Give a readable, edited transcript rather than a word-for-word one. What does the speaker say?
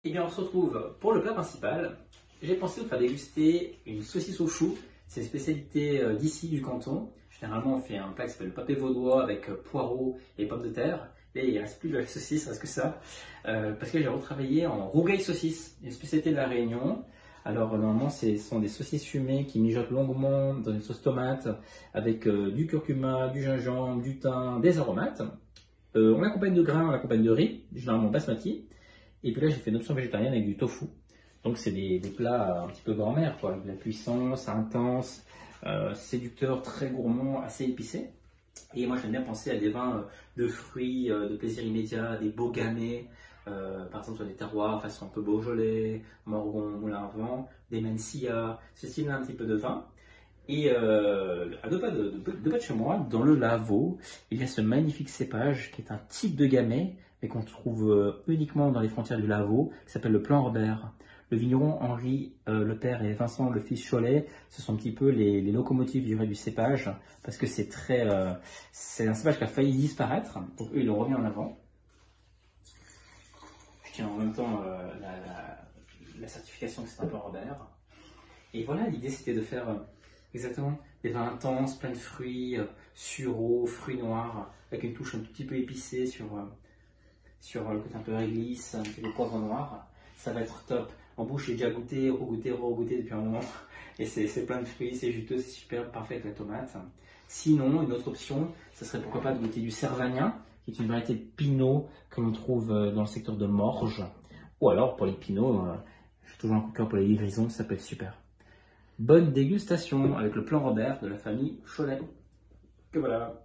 Et bien on se retrouve pour le plat principal. J'ai pensé vous faire déguster une saucisse au chou. C'est une spécialité d'ici du canton. Généralement on fait un plat qui s'appelle le pâté vaudois avec poireaux et pommes de terre. Et il ne reste plus de la saucisse, il reste que ça. Parce que j'ai retravaillé en rougail saucisse, une spécialité de la Réunion. Alors normalement ce sont des saucisses fumées qui mijotent longuement dans une sauce tomate avec du curcuma, du gingembre, du thym, des aromates. On l'accompagne de grains, on l'accompagne de riz, généralement basmati. Et puis là, j'ai fait une option végétarienne avec du tofu. Donc, c'est des plats un petit peu grand-mère, quoi, avec de la puissance, intense, séducteur, très gourmand, assez épicé. Et moi, j'aime bien penser à des vins de fruits, de plaisir immédiat, des beaux gamay, par exemple sur des terroirs façon un peu Beaujolais, Morgon, Moulin à Vent, des Mencia, ce style-là un petit peu de vin. Et à deux pas de chez moi, dans le Lavaux, il y a ce magnifique cépage qui est un type de gamay, mais qu'on trouve uniquement dans les frontières du Lavaux, qui s'appelle le Plan Robert. Le vigneron Henri le père et Vincent le fils Cholet, ce sont un petit peu les locomotives du cépage, parce que c'est un cépage qui a failli disparaître, donc eux ils l'ont remis en avant. Je tiens en même temps la certification que c'est un Plan Robert. Et voilà, l'idée c'était de faire exactement des vins intenses, pleins de fruits, sureaux, fruits noirs, avec une touche un petit peu épicée sur le côté un peu réglisse, un petit peu poivre noir. Ça va être top. En bouche, j'ai déjà goûté, re-goûté depuis un moment. Et c'est plein de fruits, c'est juteux, c'est super, parfait avec la tomate. Sinon, une autre option, ce serait pourquoi pas de goûter du Cervagnin, qui est une variété de pinot que l'on trouve dans le secteur de Morges. Ou alors, pour les pinots, j'ai toujours un coup de cœur pour les livraisons, ça peut être super. Bonne dégustation avec le Plan Robert de la famille Cholet. Que voilà.